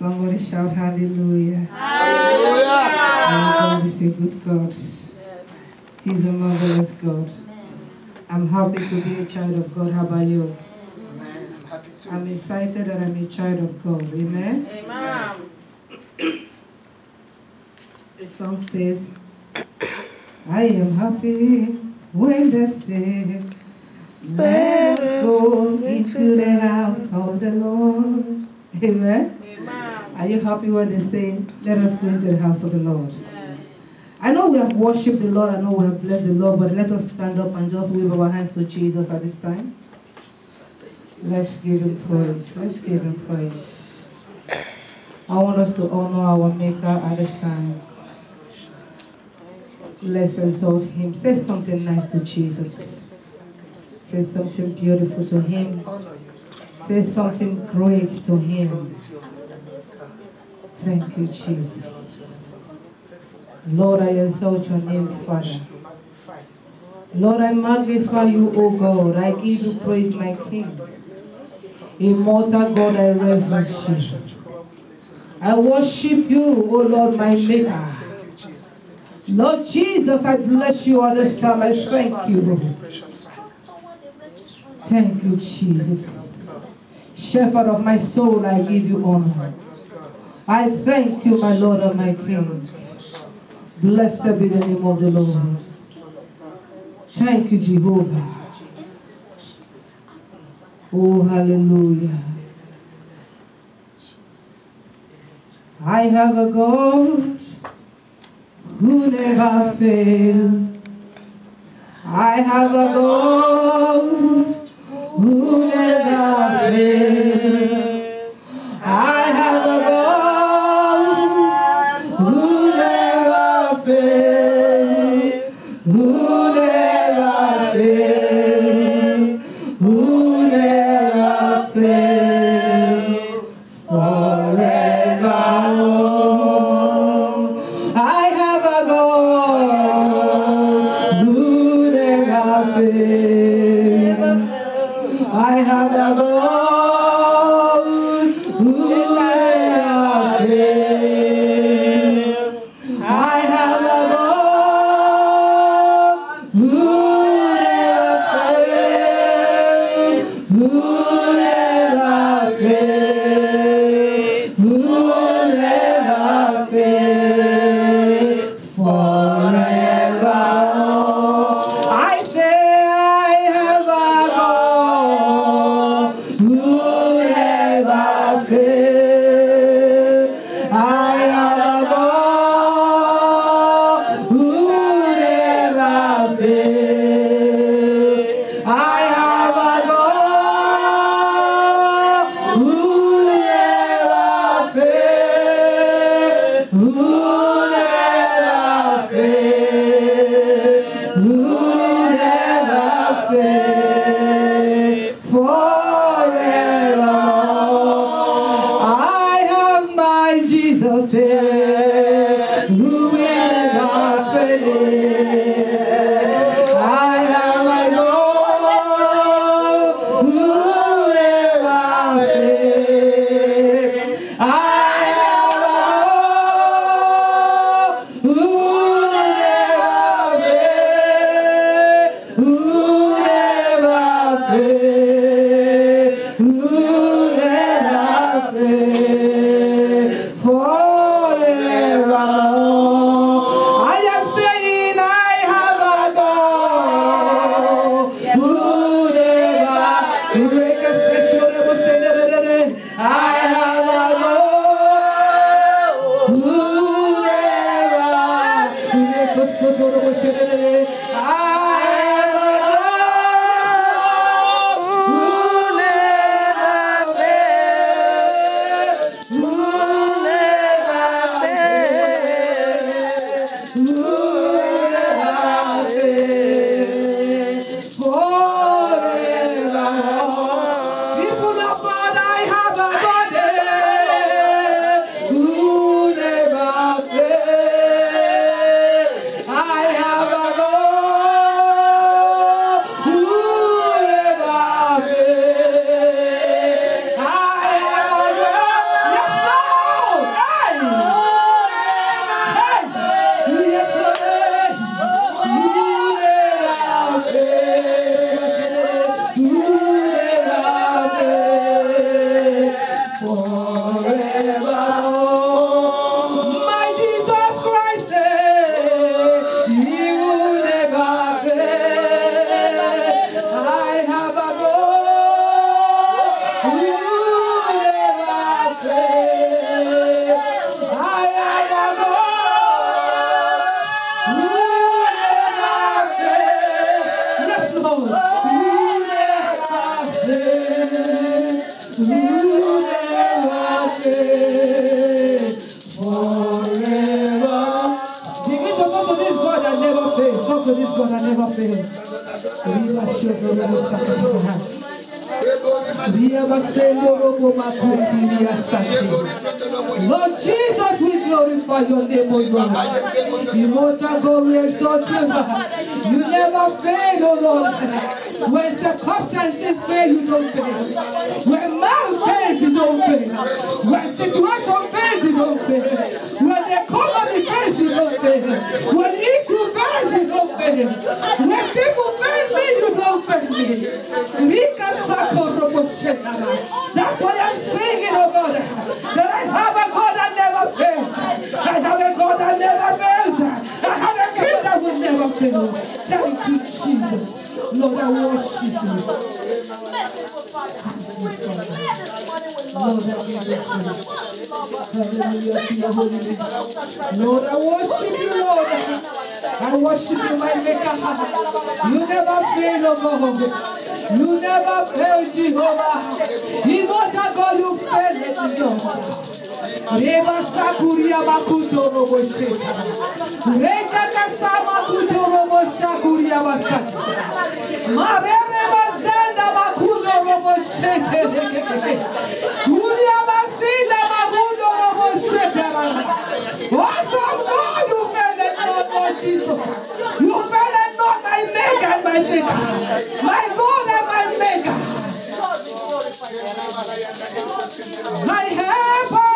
Somebody shout hallelujah. Hallelujah. Our God is a good God. He's a marvelous God. I'm happy to be a child of God. How about you? Amen. I'm happy too. I'm excited that I'm a child of God. Amen? Amen. The song says, I am happy when they say, let us go into the house of the Lord. Amen? Amen. Are you happy when they say, let us go into the house of the Lord? Yes. I know we have worshipped the Lord, I know we have blessed the Lord, but let us stand up and just wave our hands to Jesus at this time. Let's give him praise. Let's give him praise. I want us to honor our Maker at this time. Let's exalt him. Say something nice to Jesus. Say something beautiful to him. Say something great to him. Thank you, Jesus. Lord, I exalt your name, Father. Lord, I magnify you, O God. I give you praise, my King. Immortal God, I reverence you. I worship you, O Lord, my Maker. Lord Jesus, I bless you all this time. I thank you, Lord. Thank you, Jesus. Shepherd of my soul, I give you honor. I thank you, my Lord and my King. Blessed be the name of the Lord. Thank you, Jehovah. Oh, hallelujah. I have a God who never fails. I have a God who never fails. I have a God who never fails. Who never fails. Who never fails. Forevermore. I have a God who never fails. I have a God who never fails. I have a God who never fails. Who never fails. Who never fails. Forever. I say I have a God who never fails. I have a God who never fails. I have a God who never fails. Who never fails. Who never fails. Forever. I have my Jesus here, who will never fail. I have my God who never fail. I have a God who never fail. Who never fail. Who never fail. Forever. I am saying I have a God who never break a session. I have a God who never break a session. I have a God who never fails. Who never fails. Who never fails. Forever. People of God, I have a God who never fails. I have a forever. My Jesus Christ, He will never fail. I have a God who will never fail. I have a God who will never fail. Yes, Lord, who will never fail. Who will never fail forever. Begin to go to this God that never fails. Talk to this God that never fails. Lord Jesus, we glorify your name, O God. Immortal God, we exalt you. You never fail, O Lord. When circumstances fail, you don't fail. When man fails, you don't fail. When situation fails, you don't fail. When the economy fails, you don't fail. When issue fails, you don't fail. When people fail me, you don't fail me. That's why I'm singing, oh God, that I have a God that never fails. I have a God that never fails. I have a King that will never fail. Thank you, Jesus. Lord, I worship you. Lord, I give you praise. Hallelujah to your holy name. Lord, I worship you, Lord. I worship you, my Maker. You never fail, oh God. You never fail, Jehovah. Immortal God, you fail, Lord. Reba Sakuria Makuto Robo Sheka. Reka Kasama Kuto Robo Shakuria Masaka. Marere Mazenda Makuto Robo Sheka. Kuria Masina Makuto Robo Sheka. Awesome God, you fail it, Lord Jesus. You fail it, not my Maker and my Maker. My God and my Maker. My helper.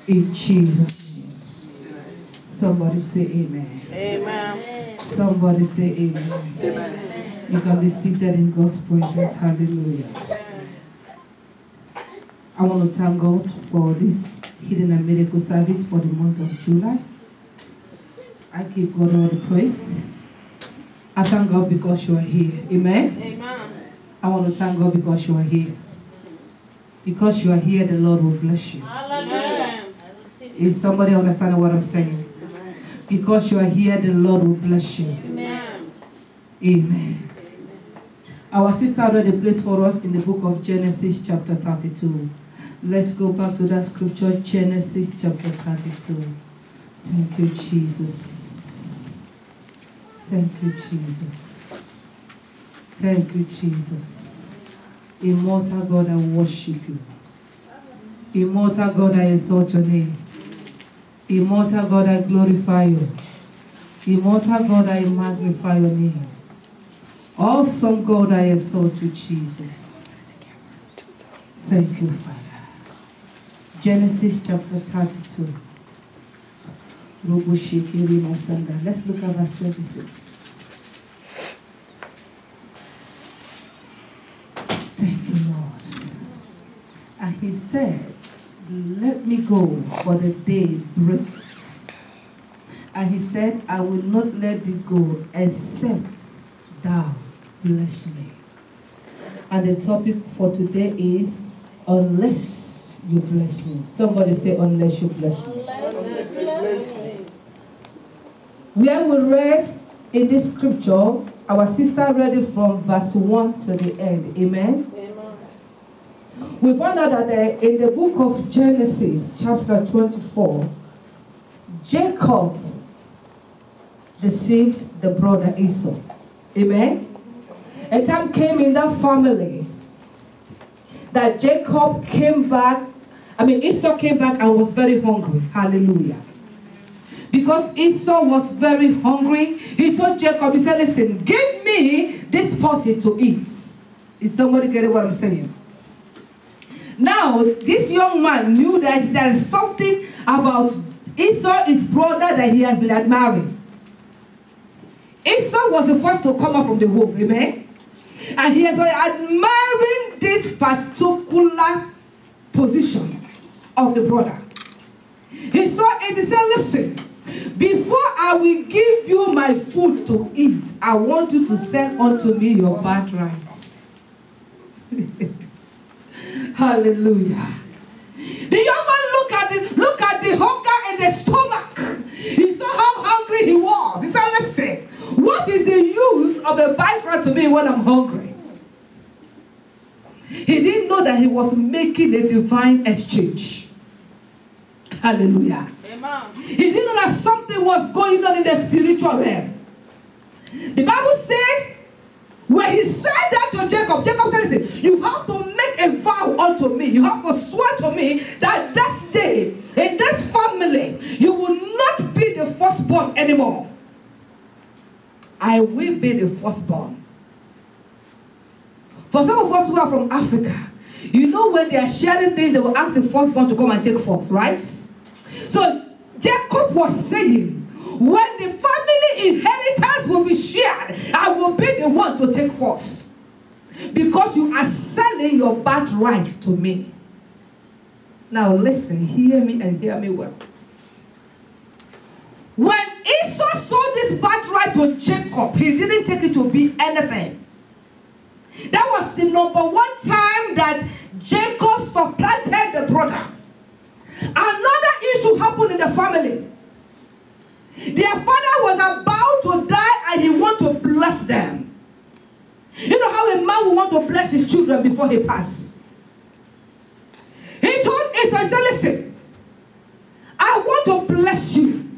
In Jesus' name. Somebody say amen. Amen. Somebody say amen. Amen. You can be seated in God's presence. Hallelujah. I want to thank God for this Hidden and Miracle service for the month of July. I give God all the praise. I thank God because you are here. Amen. Amen. I want to thank God because you are here. Because you are here, the Lord will bless you. Hallelujah. Is somebody understanding what I'm saying? Because you are here, the Lord will bless you. Amen. Amen. Our sister read a place for us in the book of Genesis chapter 32. Let's go back to that scripture, Genesis chapter 32. Thank you, Jesus. Thank you, Jesus. Thank you, Jesus. Immortal God, I worship you. Immortal God, I exalt your name. Immortal God, I glorify you. Immortal God, I magnify your name. Awesome God, I exalt you, Jesus. Thank you, Father. Genesis chapter 32. Let's look at verse 26. Thank you, Lord. And he said, let me go, for the day breaks. And he said, I will not let thee go, except thou bless me. And the topic for today is, unless you bless me. Somebody say, unless you bless me. Where we read in this scripture, our sister read it from verse 1 to the end. Amen? We found out that in the book of Genesis, chapter 24, Jacob deceived the brother Esau. Amen? A time came in that family that Jacob came back. Esau came back and was very hungry. Hallelujah. Because Esau was very hungry, he told Jacob, he said, listen, give me this pottage to eat. Is somebody getting what I'm saying? Now, this young man knew that there is something about Esau, his brother, that he has been admiring. Esau was the first to come out from the womb, amen? And he has been admiring this particular position of the brother. He saw it, he said, listen, before I will give you my food to eat, I want you to send unto me your birthright. Hallelujah. The young man look at the hunger in the stomach. He saw how hungry he was. He said, listen, what is the use of a birthright to me when I'm hungry? He didn't know that he was making a divine exchange. Hallelujah. Amen. He didn't know that something was going on in the spiritual realm. The Bible said, when he said that to Jacob, Jacob said, listen, you have to make a vow unto me. You have to swear to me that this day, in this family, you will not be the firstborn anymore. I will be the firstborn. For some of us who are from Africa, you know when they are sharing things, they will ask the firstborn to come and take first, right? So Jacob was saying, when the family inheritance will be shared, I will be the one to take first. Because you are selling your birthright to me. Now listen, hear me and hear me well. When Esau sold this birthright to Jacob, he didn't take it to be anything. That was the number one time that Jacob supplanted the brother. Another issue happened in the family. Their father was about to die and he wanted to bless them. You know how a man will want to bless his children before he passes? He told Esau, he said, listen, I want to bless you.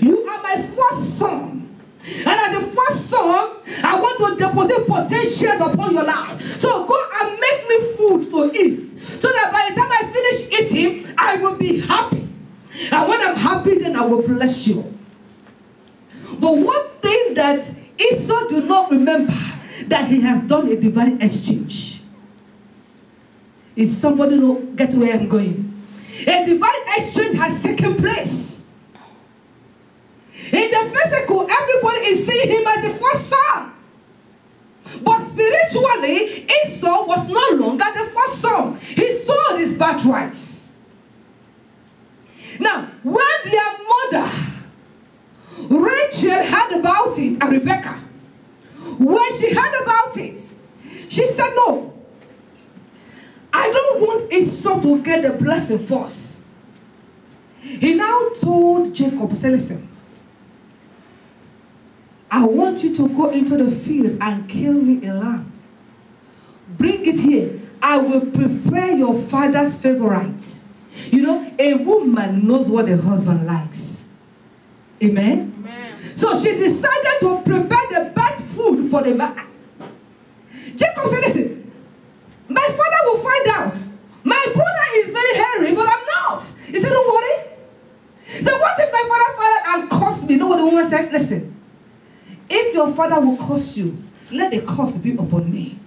You are my first son. And as the first son, I want to deposit potentials upon your life. So go and make me food to eat. So that by the time I finish eating, I will be happy. And when I'm happy, then I will bless you. But one thing that Esau did not remember, that he has done a divine exchange. Is somebody know get where I'm going? A divine exchange has taken place. In the physical, everybody is seeing him as the first son. But spiritually, Esau was no longer the first son. He sold his birthright. Now, when their mother, Rachel, heard about it, and Rebecca, when she heard about it, she said, no, I don't want Esau to get the blessing first. He now told Jacob, say, listen, I want you to go into the field and kill me a lamb. Bring it here. I will prepare your father's favorites. You know, a woman knows what the husband likes. Amen? Amen. So she decided to prepare the best food for the man. Jacob said, listen, my father will find out. My brother is very hairy, but I'm not. He said, don't worry. So what if my father find out and curse me? You know what the woman said? Listen, if your father will curse you, let the curse be upon me.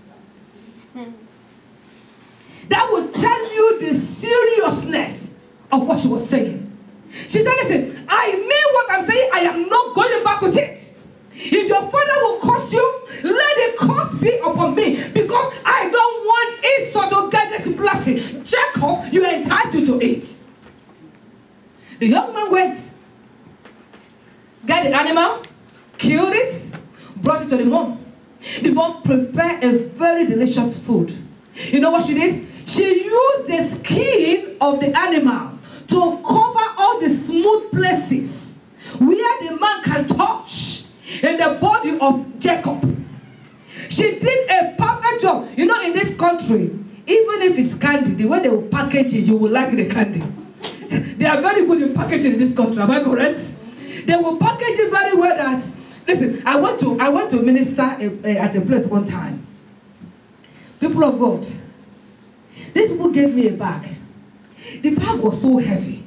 That will tell you the seriousness of what she was saying. She said, listen, I mean what I'm saying. I am not going back with it. If your father will curse you, let the curse be upon me. Because I don't want Esau to get this blessing. mercy. Jacob, you are entitled to it. The young man went, got the animal, killed it, brought it to the mom. The mom prepared a very delicious food. You know what she did? She used the skin of the animal to cover all the smooth places where the man can touch in the body of Jacob. She did a perfect job. You know, in this country, even if it's candy, the way they will package it, you will like the candy. They are very good in packaging in this country. Am I correct? They will package it very well. That listen, I went to minister at a place one time. People of God, these people gave me a bag. The bag was so heavy.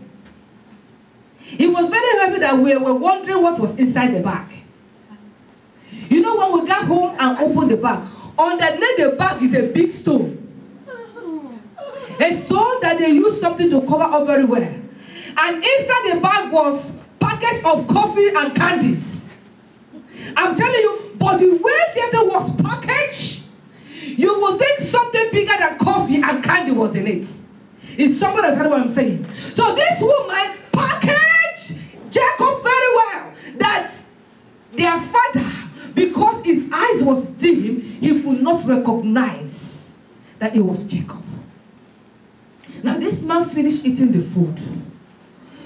It was very heavy that we were wondering what was inside the bag. You know, when we got home and opened the bag, underneath the bag is a big stone. A stone that they used something to cover up very well. And inside the bag was packets of coffee and candies. I'm telling you, but the way that it was packaged, you would think something bigger than coffee and candy was in it. Is somebody understand what I'm saying? So this woman packaged Jacob very well, that their father, because his eyes was dim, he could not recognize that it was Jacob. Now this man finished eating the food.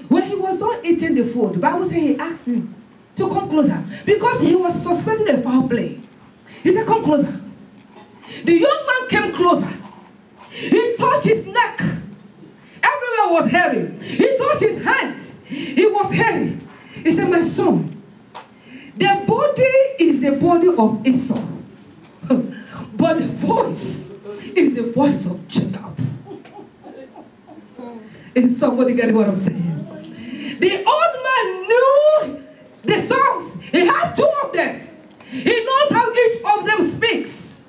When he was done eating the food, the Bible says he asked him to come closer because he was suspecting a foul play. He said, come closer. The young man came closer. He touched his neck. Everywhere was hairy. He touched his hands. He was hairy. He said, my son, the body is the body of Esau, but the voice is the voice of Jacob. Is somebody getting what I'm saying? The old man knew the songs. He has two of them. He knows how each of them speaks.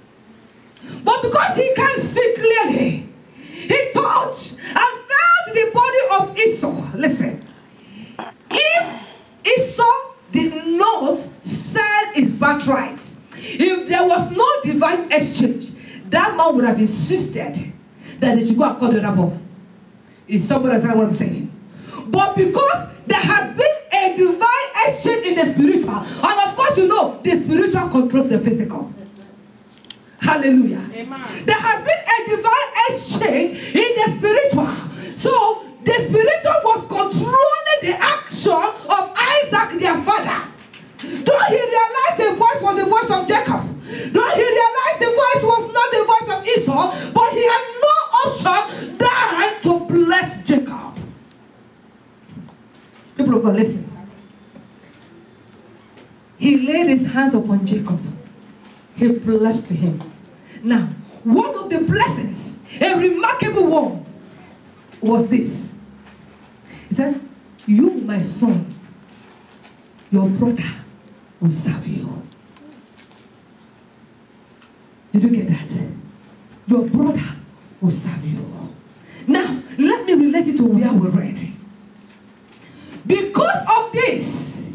But because he can't see clearly, he touched and felt the body of Esau. Listen, if Esau did not sell his birthright, if there was no divine exchange, that man would have insisted that they should go and call the rabbi. Is somebody understand what I'm saying? But because there has been a divine exchange in the spiritual, and of course you know the spiritual controls the physical. Hallelujah. Amen. There has been a divine exchange in the spiritual. So the spiritual was controlling the action of Isaac, their father. Though he realized the voice was the voice of Jacob, though he realized the voice was not the voice of Esau, but he had no option than to bless Jacob. People of God, listen. He laid his hands upon Jacob. He blessed him. Now, one of the blessings, a remarkable one, was this. He said, you, my son, your brother will serve you. Did you get that? Your brother will serve you. Now, let me relate it to where we read. Because of this,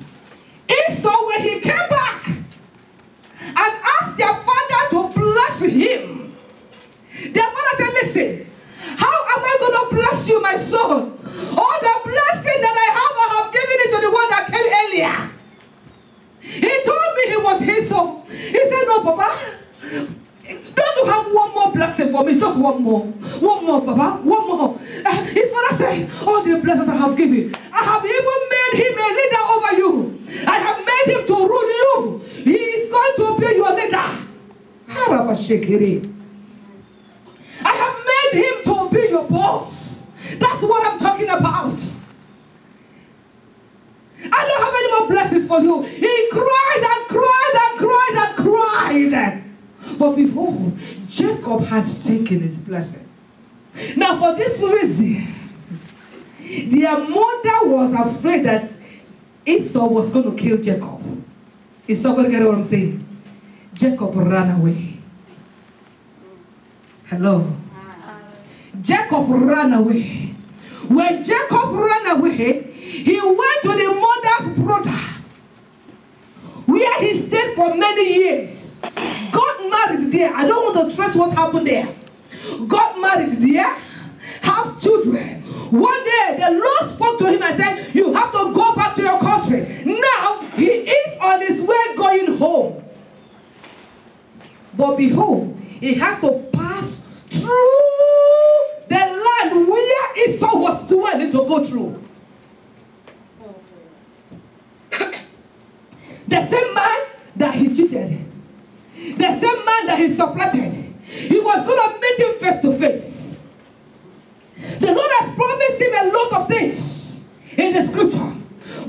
Esau, when he came back and asked their father to bless him, their father said, listen, how am I going to bless you, my son? All the blessing that I have given it to the one that came earlier. He told me he was his son. He said, no, Papa, don't you have one more blessing for me? Just one more. One more, Papa. One more. His father said, all the blessings I have given, I have even made him a leader over you. I have made him to rule you. He is going to be your leader. I have made him to be your boss. That's what I'm talking about. I don't have any more blessings for you. He cried and cried and cried and cried. But behold, Jacob has taken his blessing. Now for this reason, their mother was afraid that Esau was going to kill Jacob. Is somebody getting what I'm saying? Jacob ran away. Hello? Jacob ran away. When Jacob ran away, he went to the mother's brother, where he stayed for many years. Got married there. I don't want to trace what happened there. got married there, have children. One day, the Lord spoke to him and said, you have to go back to your country. Now, he is on his way going home. But behold, he has to pass through the land where Esau was dwelling to go through. The same man that he cheated, the same man that he supplanted, he was going to meet him face to face. The Lord has promised him a lot of things in the scripture.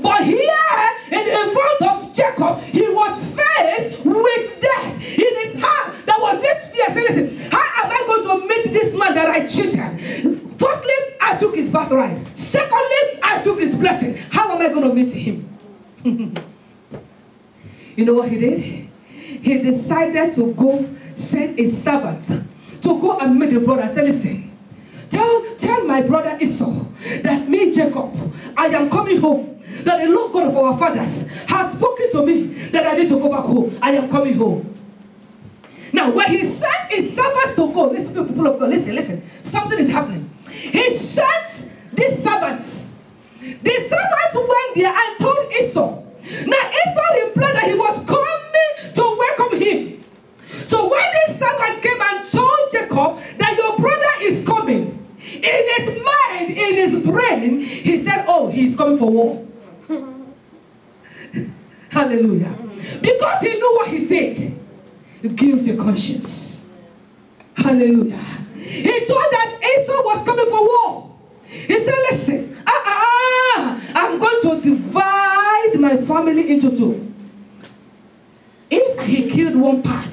But here, in front of Jacob, he was faced with death. In his heart, there was this fear. Say, listen, how am I going to meet this man that I cheated? Firstly, I took his birthright. Secondly, I took his blessing. How am I going to meet him? You know what he did? He decided to go send a servant to go and meet the brother and say, listen, tell my brother Esau that me, Jacob, I am coming home. That the Lord God of our fathers has spoken to me that I need to go back home. I am coming home. Now, when he sent his servants to go, listen, people of God, listen. Something is happening. He sent these servants. The servants went there and told Esau. Now, Esau replied that he was coming to welcome him. So when these servants came and told Jacob that your brother is coming, in his mind, in his brain, he said, oh, he's coming for war. Hallelujah. Because he knew what he said. Guilty conscience. Hallelujah. He thought that Esau was coming for war. He said, listen, I'm going to divide my family into two. If he killed one part,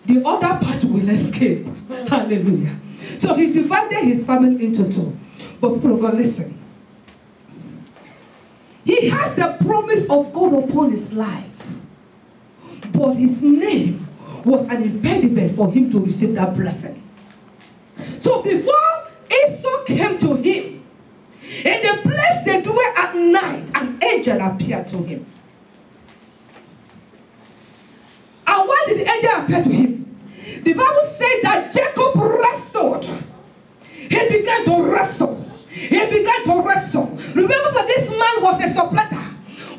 the other part will escape. Hallelujah. So he divided his family into two. But people of God, listen. He has the promise of God upon his life. But his name was an impediment for him to receive that blessing. So before Esau came to him, in the place they dwell at night, an angel appeared to him. And why did the angel appear to him? The Bible says that Jacob wrestled. He began to wrestle. He began to wrestle. Remember that this man was a supplanter.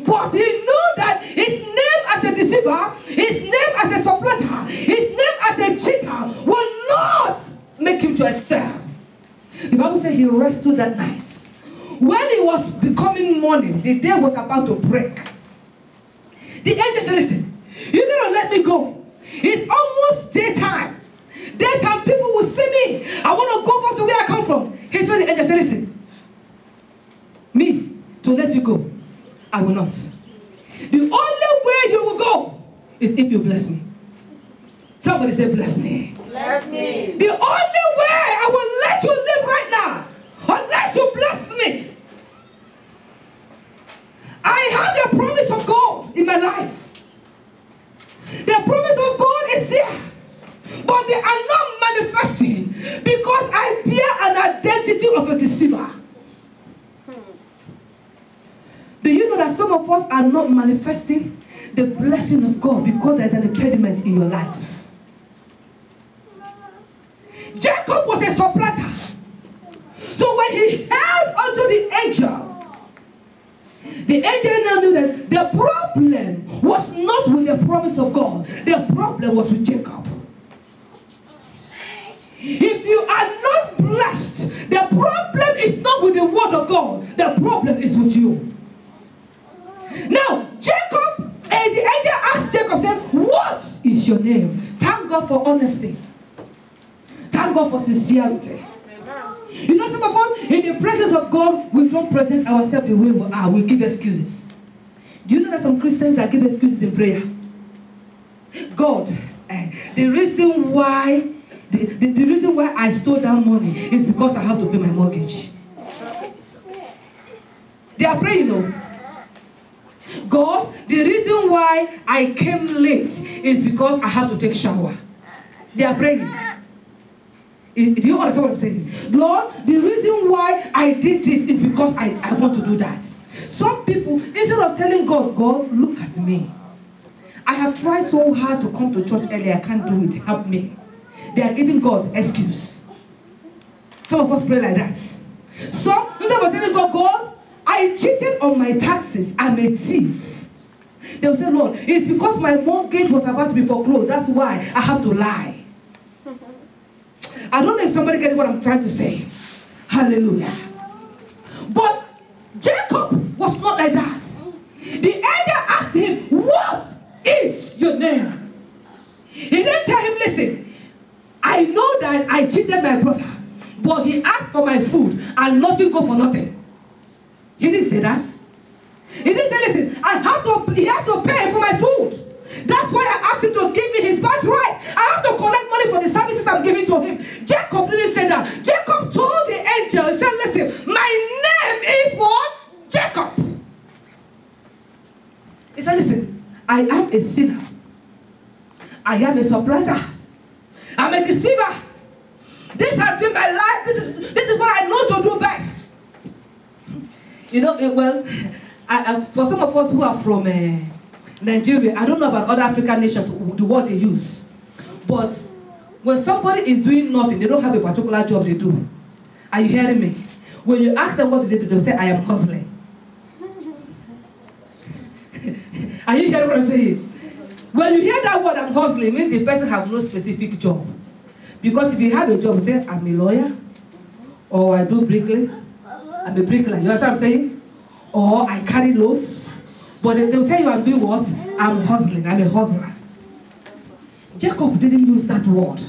But he knew that his name as a deceiver, his name as a supplanter, his name as a cheater will not make him to excel. The Bible says he wrestled that night. When it was becoming morning, the day was about to break. The angel said, listen, you're going to let me go. It's almost daytime. Daytime people will see me. I want to go back to where I come from. He told the angel, said, listen, me to let you go, I will not. The only way you will go is if you bless me. Somebody say, bless me. Bless me. The only way I will let you live right now, unless you bless me. I have the promise of God in my life. The promise of God is there. But they are not manifesting because I bear an identity of a deceiver. Do you know that some of us are not manifesting the blessing of God because there's an impediment in your life? Jacob was a supplanter. So when he held onto the angel now knew that the problem was not with the promise of God. The problem was with Jacob. If you are not blessed, the problem is not with the word of God. The problem is with you. Now, Jacob, the angel asked Jacob, said, what is your name? Thank God for honesty. Thank God for sincerity. You know, some of us, in the presence of God, we don't present ourselves the way we are. We give excuses. Do you know that some Christians that give excuses in prayer? God, the reason why I stole that money is because I have to pay my mortgage. They are praying, you know. God, the reason why I came late is because I have to take shower. They are praying. Do you understand what I'm saying? Lord, the reason why I did this is because I want to do that. Some people, instead of telling God, God, look at me. I have tried so hard to come to church early. I can't do it. Help me. they are giving God excuse. Some of us pray like that. Some of us telling God, God, I cheated on my taxes. I'm a thief. They will say, Lord, it's because my mortgage was about to be foreclosed. That's why I have to lie. I don't know if somebody gets what I'm trying to say. Hallelujah. But Jacob was not like that. The angel asked him, what is your name? He didn't tell him, listen, I know that I cheated my brother, but he asked for my food and nothing go for nothing. He didn't say that. He didn't say, listen, he has to pay for my food. That's why I asked him to give me his birthright. I have to collect money for the services I'm giving to him. Jacob didn't say that. Jacob told the angel, he said, listen, my name is what? Jacob. He said, listen, I am a sinner. I am a supplanter. I'm a deceiver. This has been my life. This is what I know to do best. You know, well, for some of us who are from Nigeria, I don't know about other African nations, the word they use. But when somebody is doing nothing, they don't have a particular job they do. Are you hearing me? When you ask them what they do, they'll say, I am hustling. Are you hearing what I'm saying? When you hear that word, I'm hustling, it means the person has no specific job. Because if you have a job, you say, I'm a lawyer, or I do bricklaying, I'm a bricklayer. You understand what I'm saying? Or I carry loads. But they'll tell you I'm doing what? I'm hustling, I'm a hustler. Jacob didn't use that word.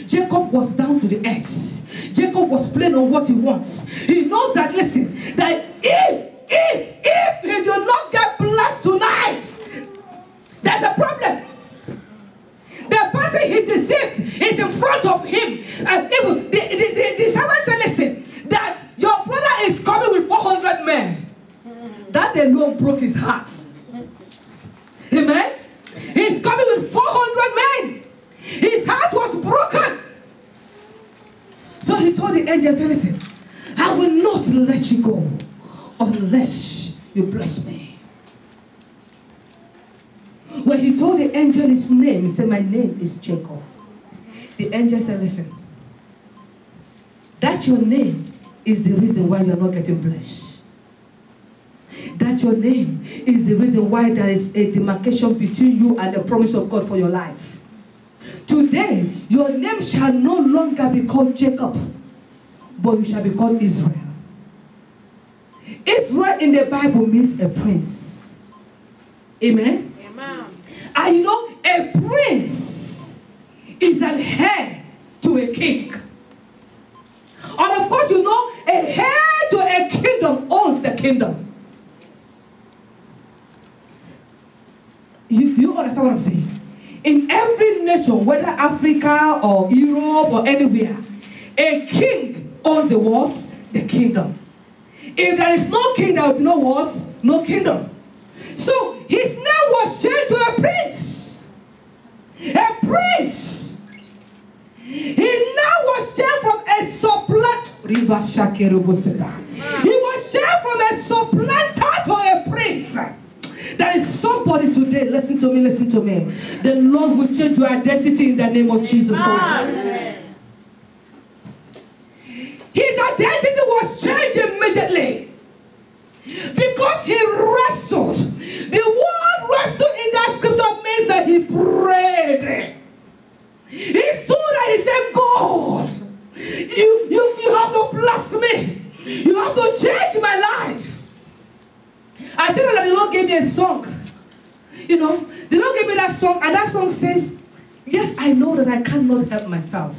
Jacob was down to the earth. Jacob was playing on what he wants. He knows that, listen, that if he do not get blessed tonight, there's a problem. The person he deceived is in front of him. And even the servant said, listen, that your brother is coming with 400 men. That alone broke his heart. Amen? He's coming with 400 men. His heart was broken. So he told the angel, said, listen, I will not let you go unless you bless me. When he told the angel his name, he said, my name is Jacob. The angel said, listen, that your name is the reason why you're not getting blessed. That your name is the reason why there is a demarcation between you and the promise of God for your life. Today, your name shall no longer be called Jacob, but you shall be called Israel. Israel in the Bible means a prince. Amen? Amen. And you know, a prince is an heir to a king. And of course, you know, a heir to a kingdom owns the kingdom. You understand what I'm saying? In every nation, whether Africa or Europe or anywhere, a king owns the what? The kingdom. If there is no king, there will be no what? No kingdom. So his name was changed to a prince. A prince. He now was changed from a supplanter. He was changed from a supplanter to a prince. There is somebody today, listen to me, listen to me. The Lord will change your identity in the name of Jesus Christ. Amen. His identity was changed immediately. Because he wrestled. The word wrestle in that scripture means that he prayed. He stood and he said, God, you have to bless me. You have to change my life. I tell you that the Lord gave me a song. You know, the Lord gave me that song, and that song says, yes, I know that I cannot help myself.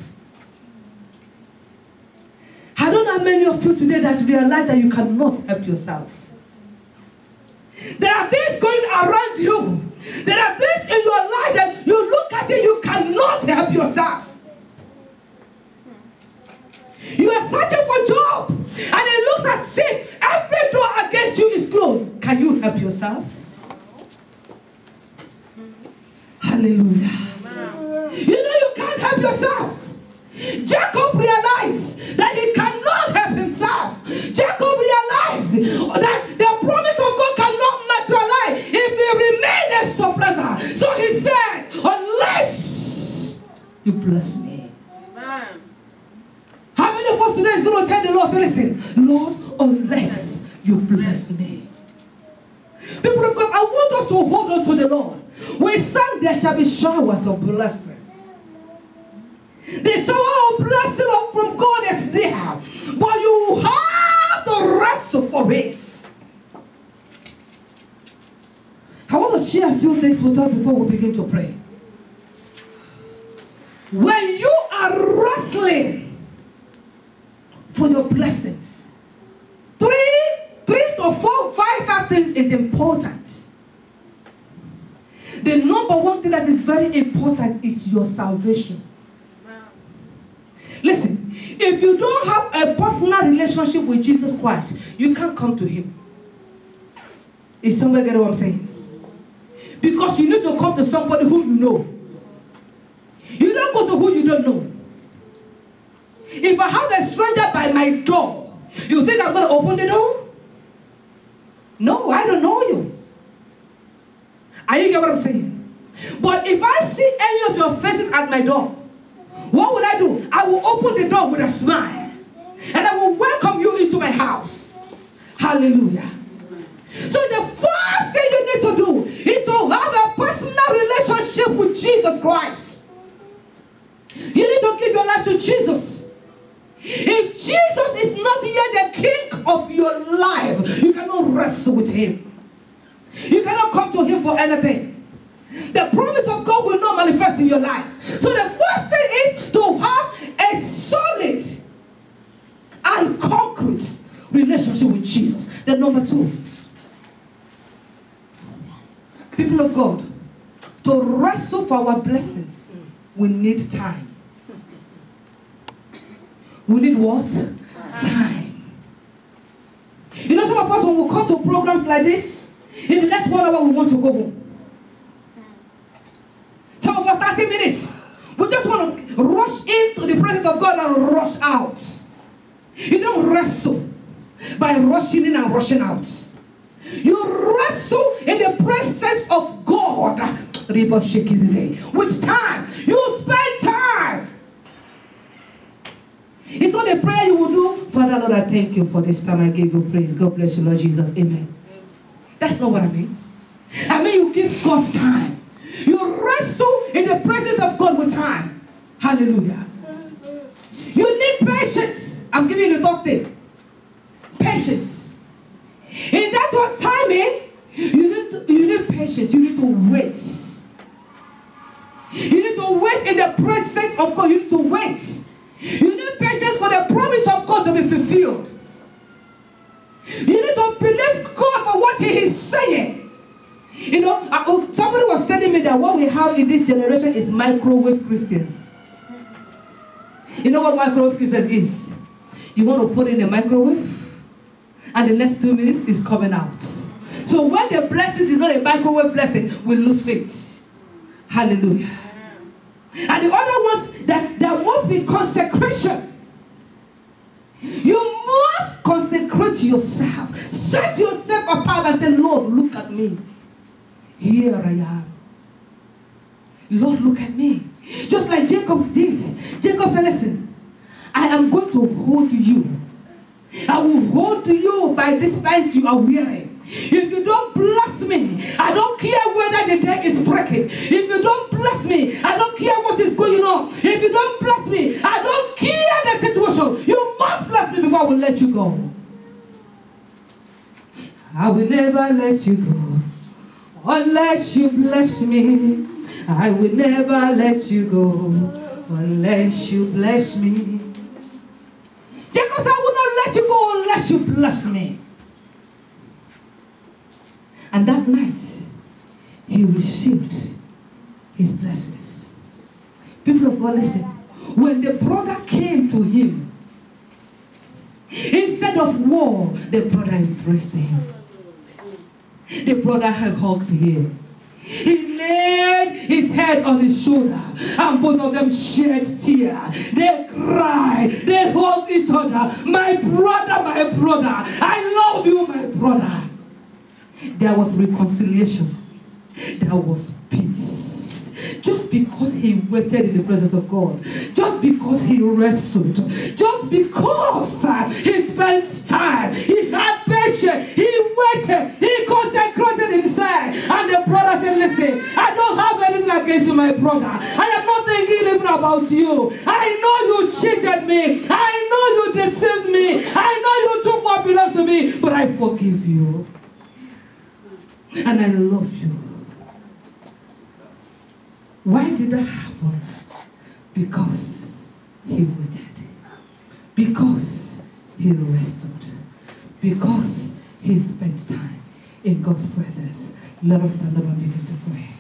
I don't know how many of you today that realize that you cannot help yourself. There are things going around you. There are things in your life that you look at it, you cannot help yourself. You are searching for a job, and it looks as if every door against you is closed. Can you help yourself? Hallelujah. You know you can't help yourself. Jacob realized that he cannot help himself. Jacob realized that the promise of God cannot materialize if he remains a supplanter. So he said, unless you bless me. bless me. People of God, I want us to hold on to the Lord. We sang, there shall be showers of blessing. The shower of blessing from God is there, but you have to wrestle for it. I want to share a few things with us before we begin to pray. When you are wrestling for your blessings, three to four vital things is important. The number one thing that is very important is your salvation. Listen, if you don't have a personal relationship with Jesus Christ, you can't come to him. Is somebody getting what I'm saying? Because you need to come to somebody who you know. You don't go to who you don't know. If I have a stranger by my door, you think I'm going to open the door? No, I don't know you. Are you getting what I'm saying? But if I see any of your faces at my door, what will I do? I will open the door with a smile. And I will welcome you into my house. Hallelujah. So the first thing you need to do is to have a personal relationship with Jesus Christ. You need to give your life to Jesus. If Jesus is not yet the king of your life, you cannot wrestle with him. You cannot come to him for anything. The promise of God will not manifest in your life. So the first thing is to have a solid and concrete relationship with Jesus. Then number two, people of God, to wrestle for our blessings, we need time. We need what? Time. You know, some of us, when we come to programs like this, in the next 1 hour, we want to go home. Some of us, 30 minutes. We just want to rush into the presence of God and rush out. You don't wrestle by rushing in and rushing out. You wrestle in the presence of God with time. You spend time. It's not a prayer you will do. Father, Lord, I thank you for this time I gave you praise. God bless you, Lord Jesus. Amen. That's not what I mean. I mean you give God time. You wrestle in the presence of God with time. Hallelujah. You need patience. I'm giving you the doctrine. Patience. In that your timing, you need patience. You need to wait. You need to wait in the presence of God. You need to wait. You need patience for the promise of God to be fulfilled. You need to believe God for what he is saying. You know, somebody was telling me that what we have in this generation is microwave Christians. You know what microwave Christian is? You want to put in the microwave, and the next 2 minutes is coming out. So when the blessings is not a microwave blessing, we lose faith. Hallelujah. And the other ones, that there must be consecration. You must consecrate yourself. Set yourself apart and say, Lord, look at me. Here I am. Lord, look at me. Just like Jacob did. Jacob said, listen, I am going to hold you. I will hold you by this pants you are wearing. If you don't bless me, I don't care whether the day is breaking. If you don't bless me, I don't care what is going on. If you don't bless me, I don't care the situation. You must bless me before I will let you go. I will never let you go unless you bless me. I will never let you go unless you bless me. Jacob said, I will not let you go unless you bless me. And that night, he received his blessings. People of God, listen. When the brother came to him, instead of war, the brother embraced him. The brother hugged him. He laid his head on his shoulder, and both of them shed tears. They cried. They hugged each other. My brother, I love you, my brother. There was reconciliation. There was peace. Just because he waited in the presence of God. Just because he rested. Just because he spent time. He had patience. He my brother. I am not thinking even about you. I know you cheated me. I know you deceived me. I know you took what belongs to me. But I forgive you. And I love you. Why did that happen? Because he waited. Because he rested. Because he spent time in God's presence. Let us stand up and begin to pray.